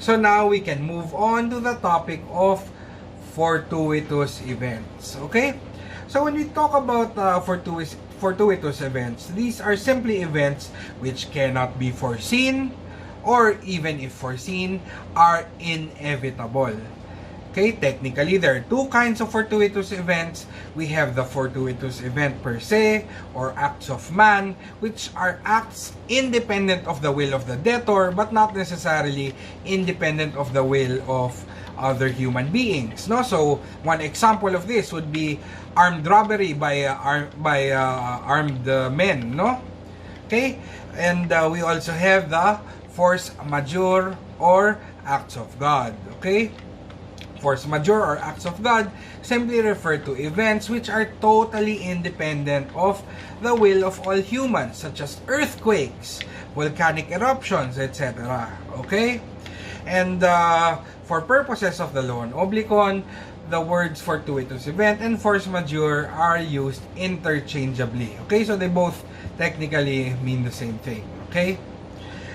So now we can move on to the topic of fortuitous events. Okay? So when we talk about fortuitous events, these are simply events which cannot be foreseen, or even if foreseen, are inevitable. Okay, technically, there are two kinds of fortuitous events. We have the fortuitous event per se, or acts of man, which are acts independent of the will of the debtor, but not necessarily independent of the will of other human beings. No, so one example of this would be armed robbery by armed men. No, okay, and we also have the force majeure or acts of God. Okay. Force majeure or acts of God simply refer to events which are totally independent of the will of all humans, such as earthquakes, volcanic eruptions, etc. Okay? And for purposes of the law on oblicon, the words fortuitous event and force majeure are used interchangeably. Okay? So they both technically mean the same thing. Okay?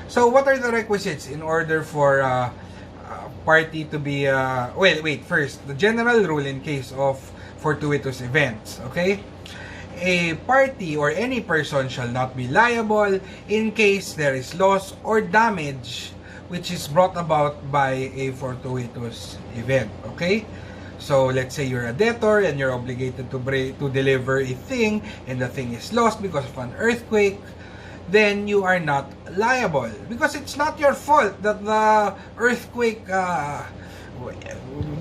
So what are the requisites in order for party to be first, the general rule in case of fortuitous events. Okay, a party or any person shall not be liable in case there is loss or damage which is brought about by a fortuitous event. Okay, so let's say you're a debtor and you're obligated to deliver a thing, and the thing is lost because of an earthquake. Then you are not liable because it's not your fault that the earthquake, that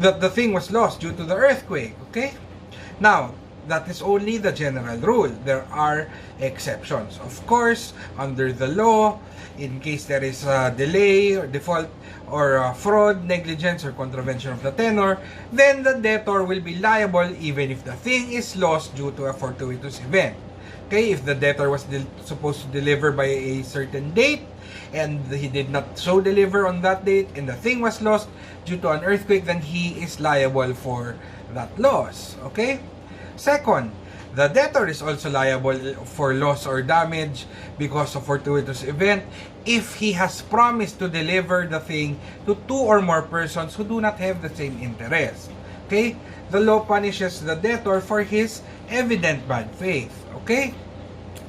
the thing was lost due to the earthquake. Okay? Now, that is only the general rule. There are exceptions. Of course, under the law, in case there is a delay or default or fraud, negligence, or contravention of the tenor, then the debtor will be liable even if the thing is lost due to a fortuitous event. Okay, if the debtor was supposed to deliver by a certain date and he did not so deliver on that date and the thing was lost due to an earthquake, then he is liable for that loss. Okay? Second, the debtor is also liable for loss or damage because of fortuitous event if he has promised to deliver the thing to two or more persons who do not have the same interest. Okay? The law punishes the debtor for his evident bad faith. Okay?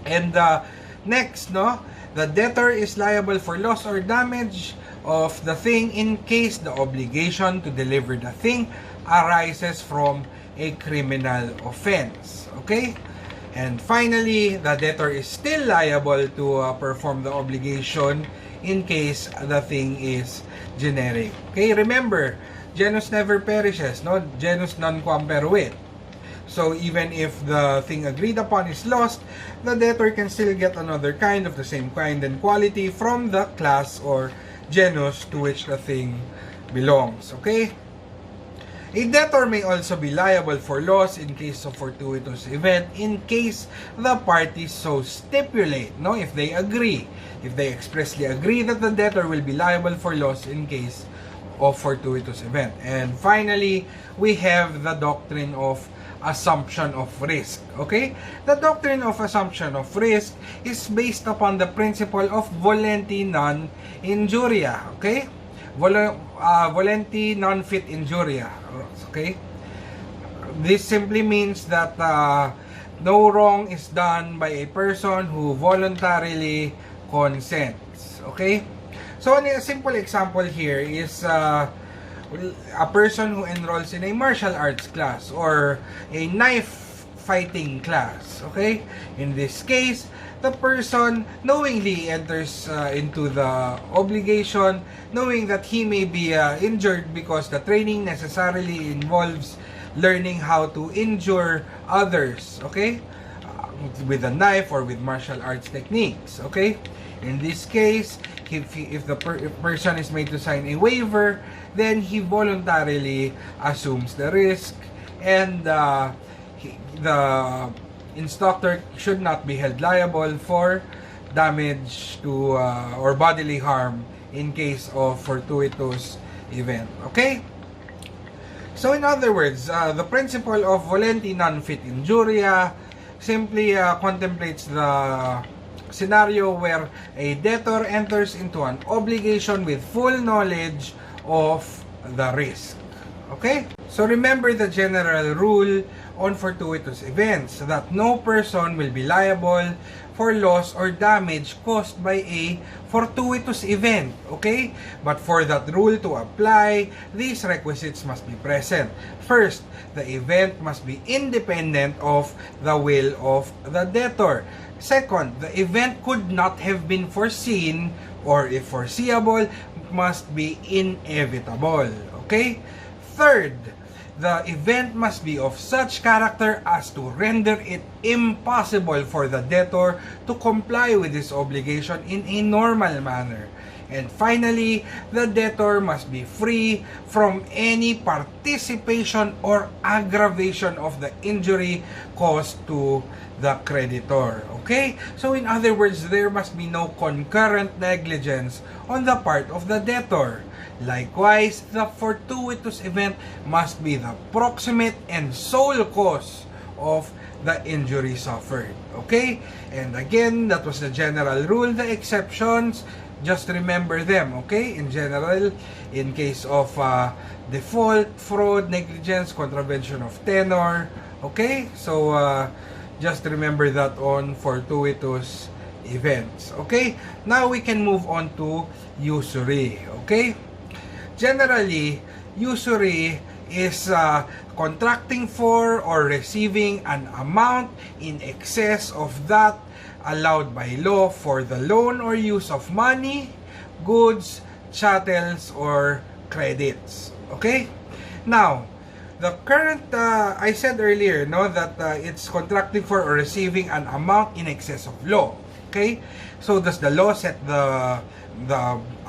And next, no, the debtor is liable for loss or damage of the thing in case the obligation to deliver the thing arises from a criminal offense. Okay? And finally, the debtor is still liable to perform the obligation in case the thing is generic. Okay? Remember, genus never perishes, no? Genus non quam peruit. So even if the thing agreed upon is lost, the debtor can still get another kind of the same kind and quality from the class or genus to which the thing belongs. Okay? A debtor may also be liable for loss in case of fortuitous event in case the parties so stipulate, no? If they agree, if they expressly agree that the debtor will be liable for loss in case of fortuitous event. And finally, we have the doctrine of assumption of risk. Okay? The doctrine of assumption of risk is based upon the principle of volenti non injuria. Okay? Volenti non fit injuria. Okay? This simply means that no wrong is done by a person who voluntarily consents. Okay? So, a simple example here is a person who enrolls in a martial arts class or a knife fighting class. Okay? In this case, the person knowingly enters into the obligation, knowing that he may be injured because the training necessarily involves learning how to injure others. Okay? With a knife or with martial arts techniques. Okay? In this case, if the person is made to sign a waiver, then he voluntarily assumes the risk, and the instructor should not be held liable for damage to or bodily harm in case of fortuitous event. Okay? So in other words, the principle of volenti non fit injuria simply contemplates the scenario where a debtor enters into an obligation with full knowledge of the risk. Okay? So remember the general rule on fortuitous events that no person will be liable for loss or damage caused by a fortuitous event. Okay? But for that rule to apply, these requisites must be present. First, the event must be independent of the will of the debtor. Second, the event could not have been foreseen, or if foreseeable, must be inevitable. Okay? Third, the event must be of such character as to render it impossible for the debtor to comply with his obligation in a normal manner. And finally, the debtor must be free from any participation or aggravation of the injury caused to the creditor. Okay? So in other words, there must be no concurrent negligence on the part of the debtor. Likewise, the fortuitous event must be the proximate and sole cause of the injury suffered. Okay? And again, that was the general rule. The exceptions, just remember them. Okay? In general, in case of default, fraud, negligence, contravention of tenor. Okay? So, just remember that on fortuitous events. Okay? Now, we can move on to usury. Okay? Generally, usury is contracting for or receiving an amount in excess of that allowed by law for the loan or use of money, goods, chattels, or credits. Okay? Now, the current, I said earlier, no, that it's contracting for or receiving an amount in excess of law. Okay? So, does the law set the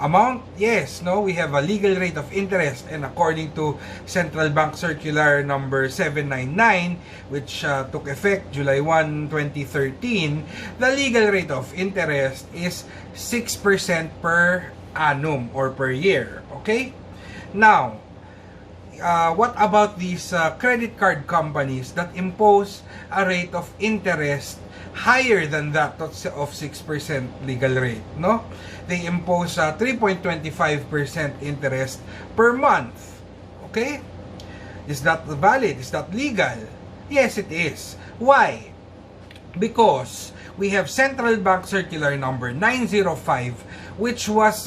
amount? Yes, no, we have a legal rate of interest, and according to Central Bank Circular number 799, which took effect July 1, 2013, the legal rate of interest is 6% per annum or per year. Okay? Now, what about these credit card companies that impose a rate of interest higher than that of 6% legal rate, no? They impose 3.25% interest per month. Okay? Is that valid? Is that legal? Yes, it is. Why? Because we have Central Bank Circular number 905, which was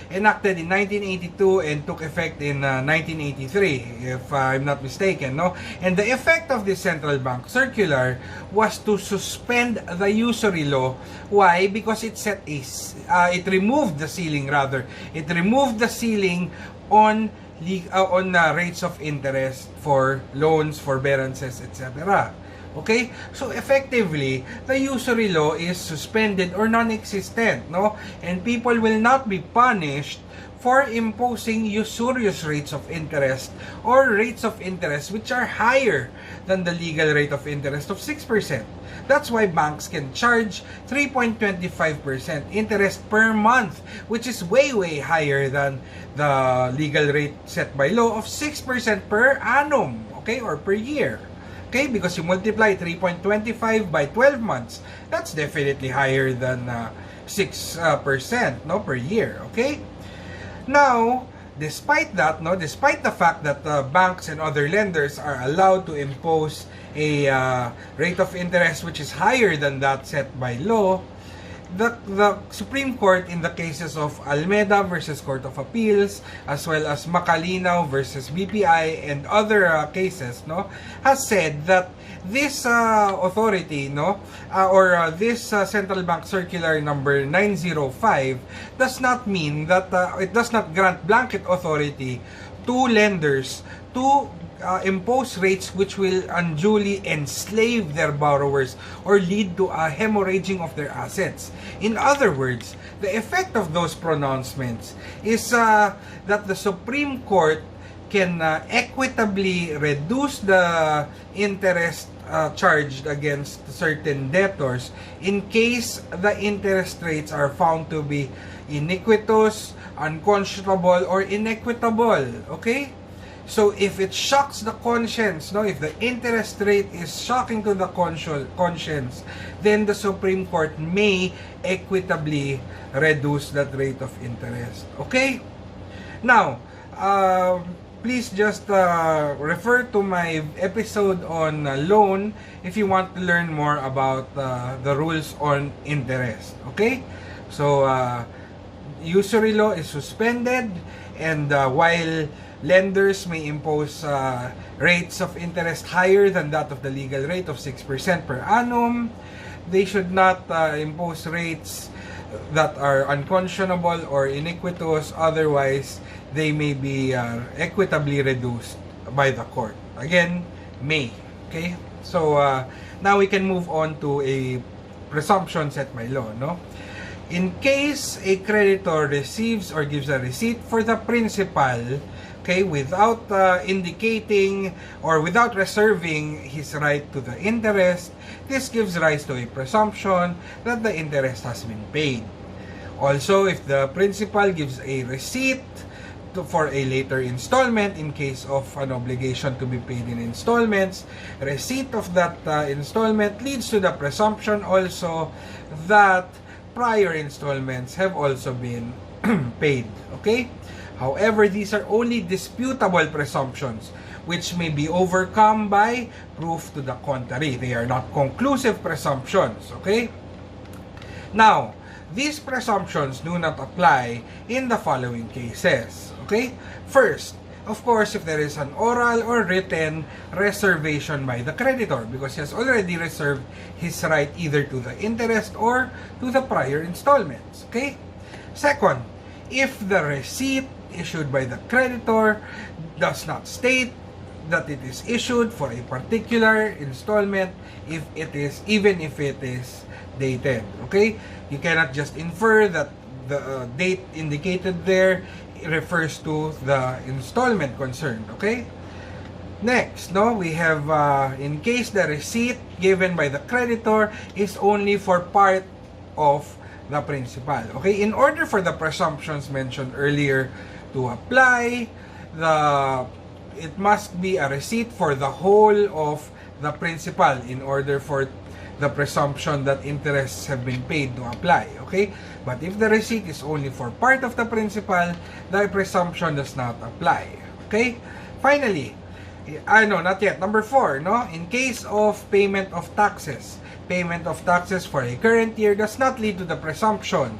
enacted in 1982 and took effect in 1983, if I'm not mistaken, no? And the effect of this Central Bank Circular was to suspend the usury law. Why? Because it set it removed the ceiling, rather. It removed the ceiling on rates of interest for loans, forbearances, etc. Okay? So effectively, the usury law is suspended or non-existent, no? And people will not be punished for imposing usurious rates of interest or rates of interest which are higher than the legal rate of interest of 6%. That's why banks can charge 3.25% interest per month, which is way, way higher than the legal rate set by law of 6% per annum, okay, or per year. Okay, because you multiply 3.25 by 12 months, that's definitely higher than 6%, no, per year. Okay? Now, despite that, no, despite the fact that banks and other lenders are allowed to impose a rate of interest which is higher than that set by law, the Supreme Court in the cases of Almeda versus Court of Appeals, as well as Macalinaw versus BPI and other cases, no, has said that this authority, no, this Central Bank Circular number 905 does not mean that it does not grant blanket authority to lenders to impose rates which will unduly enslave their borrowers or lead to a hemorrhaging of their assets. In other words, the effect of those pronouncements is that the Supreme Court can equitably reduce the interest charged against certain debtors in case the interest rates are found to be iniquitous, unconscionable, or inequitable. Okay? So if it shocks the conscience, no, if the interest rate is shocking to the conscience, then the Supreme Court may equitably reduce that rate of interest. Okay? Now, please just refer to my episode on loan if you want to learn more about the rules on interest. Okay? So, usury law is suspended, and while lenders may impose rates of interest higher than that of the legal rate of 6% per annum, they should not impose rates that are unconscionable or iniquitous. Otherwise, they may be equitably reduced by the court. Again, may. Okay? So, now we can move on to a presumption set by law, no? In case a creditor receives or gives a receipt for the principal, okay, without indicating or without reserving his right to the interest, this gives rise to a presumption that the interest has been paid. Also, if the principal gives a receipt for a later installment in case of an obligation to be paid in installments, receipt of that installment leads to the presumption also that prior installments have also been paid. Okay? However, these are only disputable presumptions which may be overcome by proof to the contrary. They are not conclusive presumptions. Okay? Now, these presumptions do not apply in the following cases. Okay? First, of course, if there is an oral or written reservation by the creditor, because he has already reserved his right either to the interest or to the prior installments. Okay? Second, if the receipt issued by the creditor does not state that it is issued for a particular installment, even if it is dated. Okay? You cannot just infer that the date indicated there refers to the installment concerned. Okay? Next, no, we have in case the receipt given by the creditor is only for part of the principal. Okay? In order for the presumptions mentioned earlier to apply, it must be a receipt for the whole of the principal in order for the presumption that interests have been paid to apply. Okay? But if the receipt is only for part of the principal, the presumption does not apply. Okay? Finally, no, not yet. Number 4, no? In case of payment of taxes for a current year does not lead to the presumption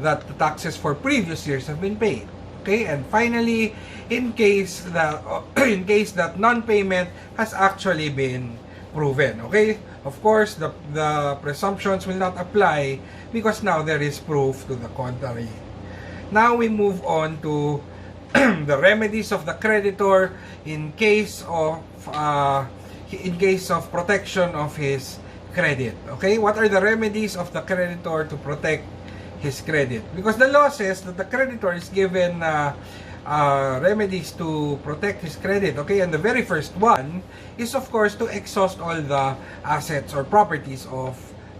that the taxes for previous years have been paid. Okay? And finally, in case that non-payment has actually been proven. Okay? Of course, the presumptions will not apply because now there is proof to the contrary. Now we move on to the remedies of the creditor in case of protection of his credit. Okay? What are the remedies of the creditor to protect his credit? Because the law says that the creditor is given remedies to protect his credit. Okay, and the very first one is, of course, to exhaust all the assets or properties of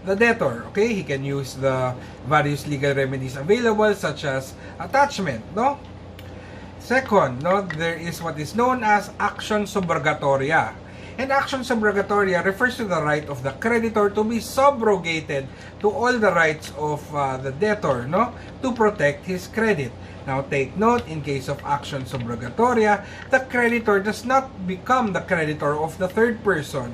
the debtor. Okay, he can use the various legal remedies available, such as attachment. No. Second, no, there is what is known as action subrogatoria. And action subrogatoria refers to the right of the creditor to be subrogated to all the rights of the debtor, no, to protect his credit. Now, take note, in case of action subrogatoria, the creditor does not become the creditor of the third person.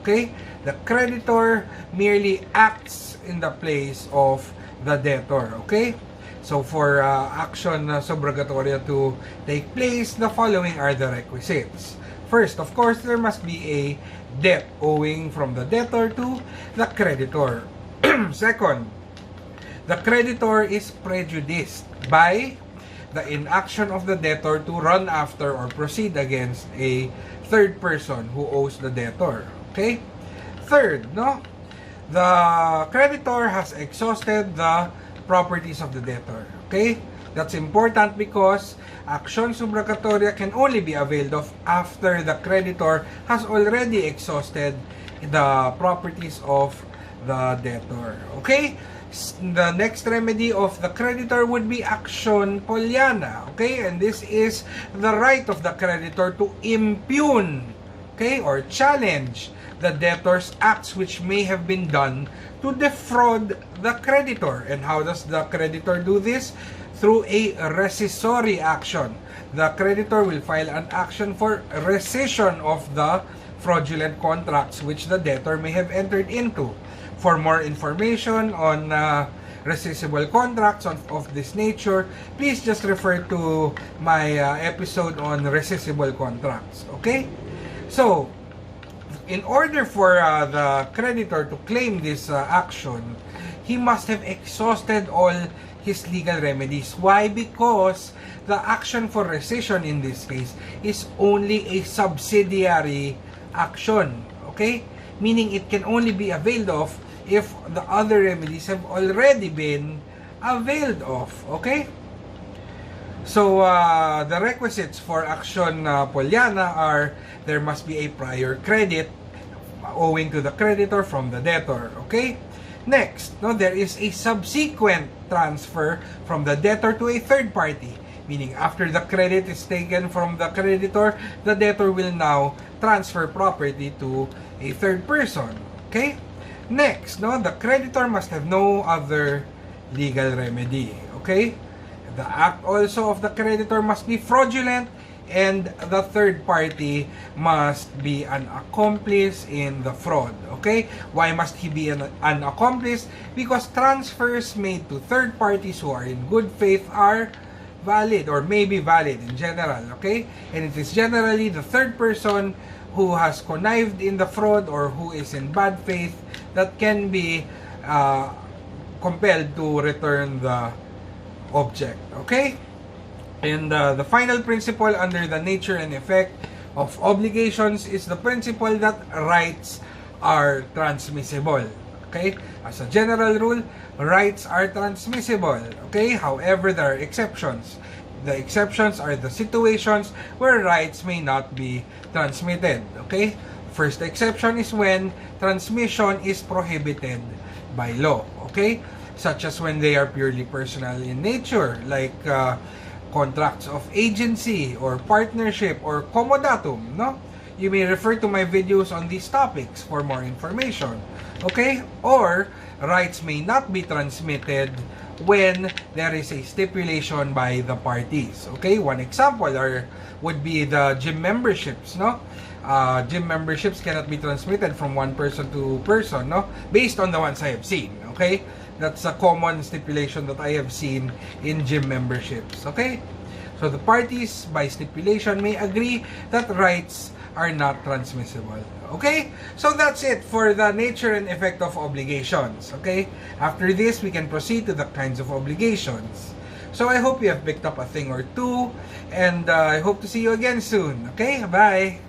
Okay? The creditor merely acts in the place of the debtor. Okay? So, for action subrogatoria to take place, the following are the requisites. First, of course, there must be a debt owing from the debtor to the creditor. Second, the creditor is prejudiced by the inaction of the debtor to run after or proceed against a third person who owes the debtor. Okay? Third, no? The creditor has exhausted the properties of the debtor. Okay? That's important because action subrogatoria can only be availed of after the creditor has already exhausted the properties of the debtor. Okay? The next remedy of the creditor would be action poliana. Okay? And this is the right of the creditor to impugn, okay, or challenge the debtor's acts which may have been done to defraud the creditor. And how does the creditor do this? Through a rescissory action. the creditor will file an action for rescission of the fraudulent contracts which the debtor may have entered into. For more information on rescissible contracts of this nature, please just refer to my episode on rescissible contracts. Okay? So, in order for the creditor to claim this action, he must have exhausted all his legal remedies. Why? Because the action for rescission in this case is only a subsidiary action. Okay? Meaning it can only be availed of if the other remedies have already been availed of. Okay? So, the requisites for action Poliana are there must be a prior credit owing to the creditor from the debtor. Okay? Next, there is a subsequent transfer from the debtor to a third party. Meaning, after the credit is taken from the creditor, the debtor will now transfer property to a third person. Okay? Next, the creditor must have no other legal remedy. Okay? The act also of the creditor must be fraudulent, and the third party must be an accomplice in the fraud. Okay? Why must he be an accomplice? Because transfers made to third parties who are in good faith are valid or may be valid in general. Okay? And it is generally the third person who has connived in the fraud or who is in bad faith that can be compelled to return the object. Okay? And the final principle under the nature and effect of obligations is the principle that rights are transmissible. Okay? As a general rule, rights are transmissible. Okay? However, there are exceptions. The exceptions are the situations where rights may not be transmitted. Okay? First exception is when transmission is prohibited by law. Okay? Such as when they are purely personal in nature, like contracts of agency or partnership or comodatum. You may refer to my videos on these topics for more information. Okay? Or rights may not be transmitted when there is a stipulation by the parties. Okay? One example would be the gym memberships. Gym memberships cannot be transmitted from one person to person, based on the ones I have seen. Okay? That's a common stipulation that I have seen in gym memberships. Okay? So the parties, by stipulation, may agree that rights are not transmissible. Okay? So that's it for the nature and effect of obligations. Okay? After this, we can proceed to the kinds of obligations. So I hope you have picked up a thing or two, and I hope to see you again soon. Okay? Bye!